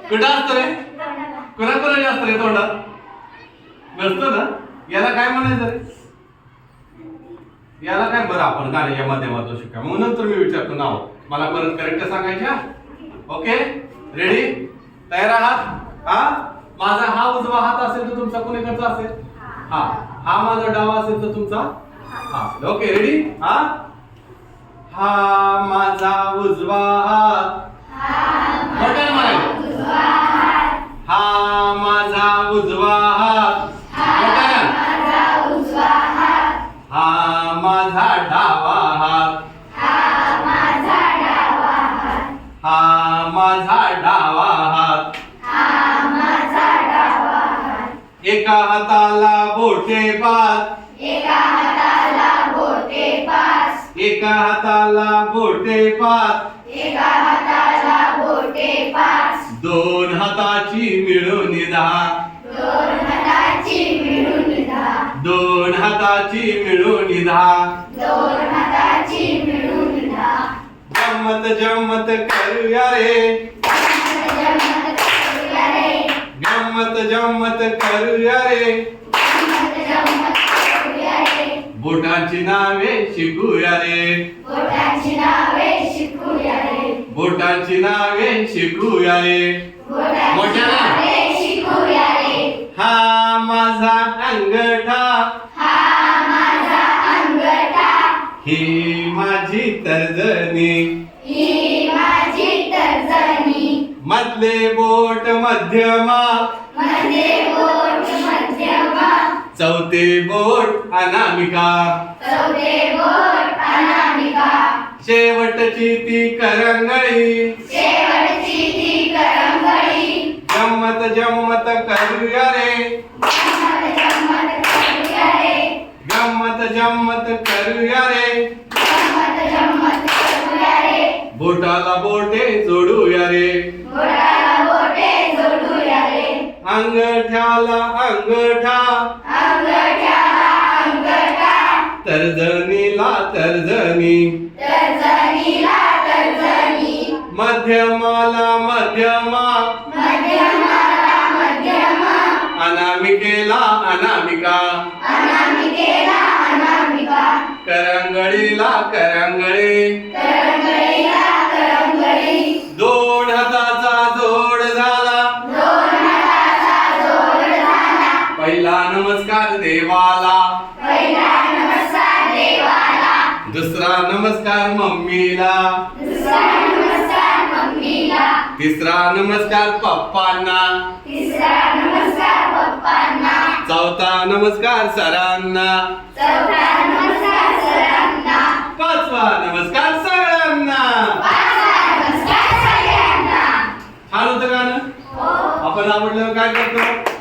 कुठं असतं रे? कुणा जास्त रे तोंडात नसतं ना. याला काय म्हणायचं रे? याला काय? बरं आपण गाण्याच्या माध्यमातून शिका, मग नंतर मी विचारतो नाव. मला परत करेक्ट सांगायच्या. Okay, ready? तयार आहात? हा, माझा हा उजवा हात असेल तर तुमचा कोणीकडचा असेल? हा, हा माझा डावा असेल तर तुमचा हा. Okay, ready? हा, हा माझा उजवा हात. मोठ्याने म्हणायचं. हा माझा उजवा हात. मोठ्याने. हा माझा डावा हात. हा माझा डावा हात. एका हाताला बोटे पाच. एका हाताला बोटे पाच. दोन हाताची मिळून 10. दोन हाताची मिळून 10. गंमत जम्मत करूया रे. गंमत जम्मत करूया रे. बोटांची नावे शिकूया रे. बोटांची नावे शिकूया रे. मोठ्याने. हा माझा अंगठा. ही माझी तर्जनी. मधले बोट मध्यमा. चौथे बोट अनामिका. शेवटची ती करंगळी. गंमत जम्मत करूया रे. गंमत जम्मत करूया रे. बोटाला बोटे जोडूया रे. अंगठ्याला अंगठा. तर्जनीला तर्जनी. मध्यमाला मध्यमा. अनामिकेला अनामिका. करंगळीला करंगळी. दोन हाताचा जोड झाला. पहिला नमस्कार देवाला. दुसरा नमस्कार मम्मीला. तिसरा नमस्कार पप्पांना. चौथा नमस्कार सरांना. पाचवा नमस्कार सगळ्यांना. छान होतं गाणं. आपण आवडल्यावर काय करतो?